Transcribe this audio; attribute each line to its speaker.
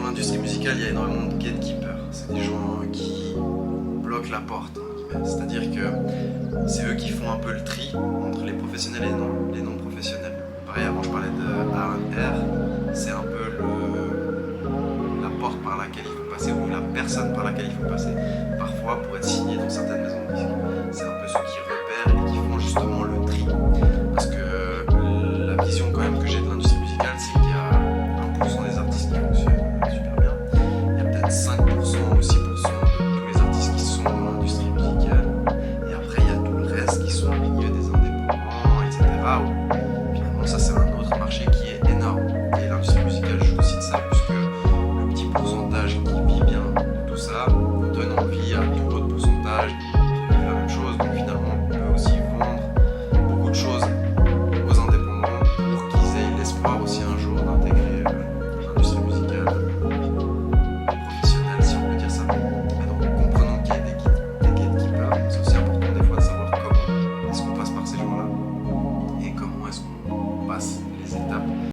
Speaker 1: l'industrie musicale, il y a énormément de gatekeepers. C'est des gens qui bloquent la porte, c'est-à-dire que c'est eux qui font un peu le tri entre les professionnels et les non-professionnels. Pareil, avant je parlais de A&R, c'est un peu la porte par laquelle il faut passer ou la personne par laquelle il faut passer. Parfois, pour être signé dans certaines maisons de disques, c'est un peu ceux